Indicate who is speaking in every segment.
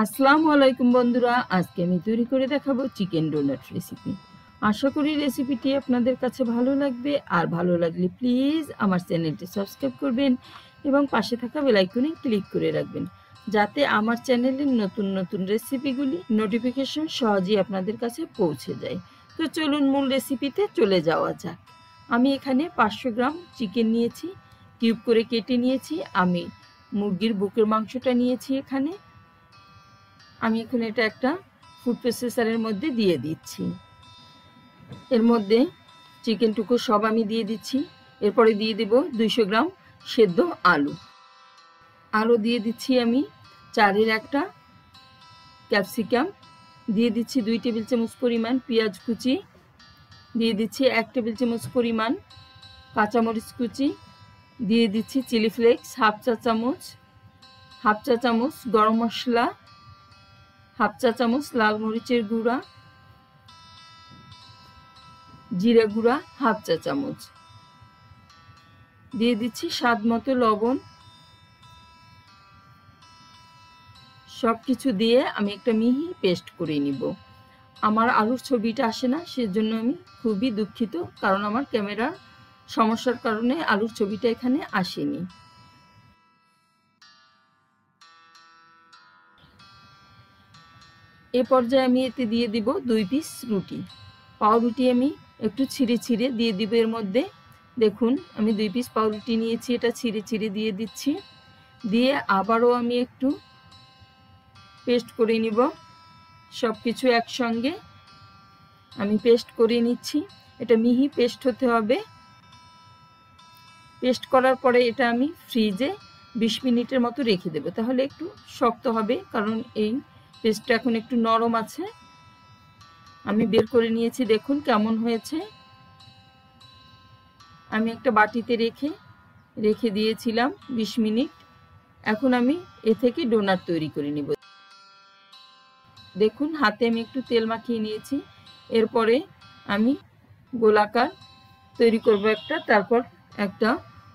Speaker 1: আসসালামু আলাইকুম বন্ধুরা, আজকে আমি তৈরি করে দেখাবো চিকেন ডোনাট রেসিপি। আশা করি রেসিপিটি আপনাদের কাছে ভালো লাগবে, আর ভালো লাগলে প্লিজ আমার চ্যানেলটি সাবস্ক্রাইব করবেন এবং পাশে থাকা বেল আইকনে ক্লিক করে রাখবেন, যাতে আমার চ্যানেলের নতুন নতুন রেসিপিগুলি নোটিফিকেশন সহজেই আপনাদের কাছে পৌঁছে যায়। তো চলুন মূল রেসিপিতে চলে যাওয়া যাক। আমি এখানে 500 গ্রাম চিকেন নিয়েছি, কিউব করে কেটে নিয়েছি। আমি মুরগির বুকের মাংসটা নিয়েছি। এখানে আমি এখন এটা একটা ফুড প্রসেসরের মধ্যে দিয়ে দিচ্ছি। এর মধ্যে চিকেনটুকু সব আমি দিয়ে দিচ্ছি। এরপরে দিয়ে দেব 200 গ্রাম সেদ্ধ আলু। আরও দিয়ে দিচ্ছি আমি 4-এর একটা ক্যাপসিকাম, দিয়ে দিচ্ছি 2 টেবিল চামচ পরিমাণ পেঁয়াজ কুচি, দিয়ে দিচ্ছি 1 টেবিল চামচ পরিমাণ কাঁচামরিচ কুচি, দিয়ে দিচ্ছি চিলি ফ্লেক্স হাফ চা চামচ গরম মশলা, হাফ চা চামচ লাল মরিচের গুঁড়া, জিরা গুঁড়া হাফ চা চামচ, দিয়ে দিচ্ছি স্বাদ মতো লবণ। সবকিছু দিয়ে আমি একটা মিহি পেস্ট করে নিব। আমার আলুর ছবিটা আসে না, সেজন্য আমি খুবই দুঃখিত, কারণ আমার ক্যামেরার সমস্যার কারণে আলুর ছবিটা এখানে আসেনি। এ পর্যায়ে আমি এতে দিয়ে দিব 2 পিস রুটি। পাউরুটি আমি একটু ছিঁড়ে ছিঁড়ে দিয়ে দিব এর মধ্যে। দেখুন আমি 2 পিস পাউরুটি নিয়েছি, এটা ছিঁড়ে ছিঁড়ে দিয়ে দিচ্ছি। দিয়ে আবারও আমি একটু পেস্ট করে নিব। সব কিছু একসঙ্গে আমি পেস্ট করে নিচ্ছি। এটা মিহি পেস্ট হতে হবে। পেস্ট করার পরে এটা আমি ফ্রিজে 20 মিনিটের মতো রেখে দেব, তাহলে একটু শক্ত হবে, কারণ এই পেস্টটা এখন একটু নরম আছে। আমি বের করে নিয়েছি, দেখুন কেমন হয়েছে। আমি একটা বাটিতে রেখে দিয়েছিলাম 20 মিনিট। এখন আমি এ থেকে ডোনাট তৈরি করে নিব। দেখুন হাতে আমি একটু তেল মাখিয়ে নিয়েছি। এরপরে আমি গোলাকার তৈরি করব একটা, তারপর একটা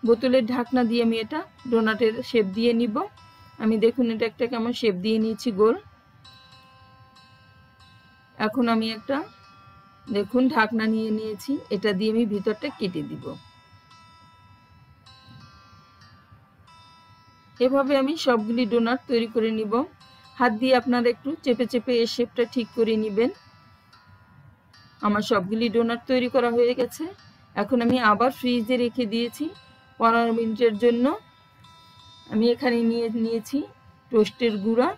Speaker 1: বোতলের ঢাকনা দিয়ে আমি এটা ডোনাটের শেপ দিয়ে নিব। আমি দেখুন এটা একটা কেমন শেপ দিয়ে নিয়েছি গোল। এখন আমি একটা দেখুন ঢাকনা নিয়ে নিয়েছি, এটা দিয়ে আমি ভিতরটা কেটে দিব। এভাবে আমি সবগুলি ডোনাট তৈরি করে নিব। হাত দিয়ে আপনারা একটু চেপে চেপে এই শেপটা ঠিক করে নেবেন। আমার সবগুলি ডোনাট তৈরি করা হয়ে গেছে। এখন আমি আবার ফ্রিজে রেখে দিয়েছি 15 মিনিটের জন্য। আমি এখানে নিয়েছি টোস্টের গুঁড়া,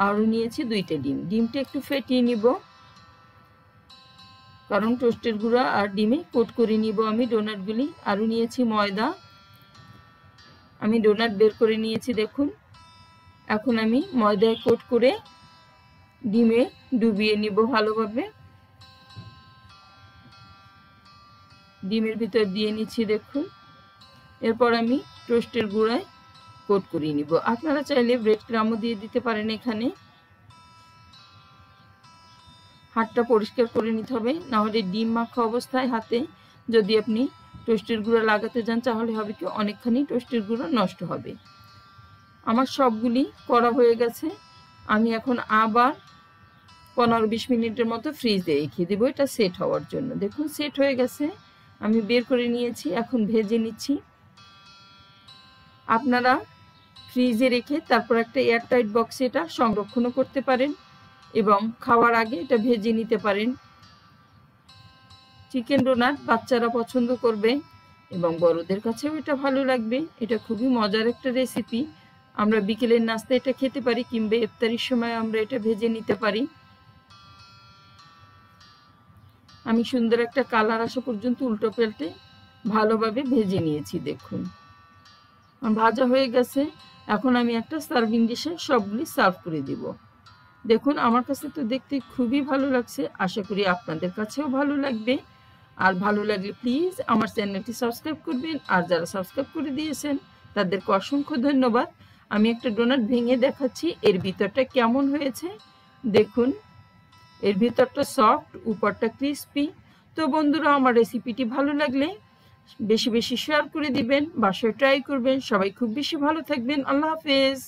Speaker 1: আরও নিয়েছি 2টা ডিম। ডিমটা একটু ফেটিয়ে নিব, কারণ টোস্টের গুঁড়া আর ডিমে কোট করে নিব আমি ডোনাটগুলি। আরও নিয়েছি ময়দা। আমি ডোনাট বের করে নিয়েছি, দেখুন। এখন আমি ময়দায় কোট করে ডিমে ডুবিয়ে নিব ভালোভাবে। ডিমের ভিতর দিয়ে নিচ্ছি, দেখুন। এরপর আমি টোস্টের গুঁড়ায় কোট করিয়ে নিব। আপনারা চাইলে ব্রেড ক্রামও দিয়ে দিতে পারেন। এখানে হাতটা পরিষ্কার করে নিতে হবে, নাহলে ডিম মাখা অবস্থায় হাতে যদি আপনি টোস্টের গুঁড়া লাগাতে যান, তাহলে হবে কি অনেকখানি টোস্টের গুঁড়া নষ্ট হবে। আমার সবগুলি করা হয়ে গেছে। আমি এখন আবার 15-20 মিনিটের মতো ফ্রিজে রেখে দেবো, এটা সেট হওয়ার জন্য। দেখুন সেট হয়ে গেছে, আমি বের করে নিয়েছি। এখন ভেজে নিচ্ছি। আপনারা ফ্রিজে রেখে তারপর একটা এয়ারটাইট বক্সে এটা সংরক্ষণও করতে পারেন এবং খাওয়ার আগে এটা ভেজে নিতে পারেন। চিকেন ডোনাট বাচ্চারা পছন্দ করবে এবং বড়দের কাছেও এটা ভালো লাগবে। এটা খুবই মজার একটা রেসিপি। আমরা বিকেলের নাস্তা এটা খেতে পারি, কিংবা ইফতারির সময় আমরা এটা ভেজে নিতে পারি। আমি সুন্দর একটা কালার আসা পর্যন্ত উল্টো পাল্টে ভালোভাবে ভেজে নিয়েছি। দেখুন ভাজা হয়ে গেছে। এখন আমি একটা সার্ভিং ডিশে সবগুলি সার্ভ করে দিব। দেখুন আমার কাছে তো দেখতে খুবই ভালো লাগছে, আশা করি আপনাদের কাছেও ভালো লাগবে। আর ভালো লাগলে প্লিজ আমার চ্যানেলটি সাবস্ক্রাইব করবেন, আর যারা সাবস্ক্রাইব করে দিয়েছেন তাদেরকে অসংখ্য ধন্যবাদ। আমি একটা ডোনাট ভেঙে দেখাচ্ছি এর ভিতরটা কেমন হয়েছে। দেখুন এর ভিতরটা সফট, উপরটা ক্রিস্পি। তো বন্ধুরা, আমার রেসিপিটি ভালো লাগলে বেশি বেশি শেয়ার করে দিবেন, বাসায় ট্রাই করবেন। সবাই খুব বেশি ভালো থাকবেন। আল্লাহ হাফেজ।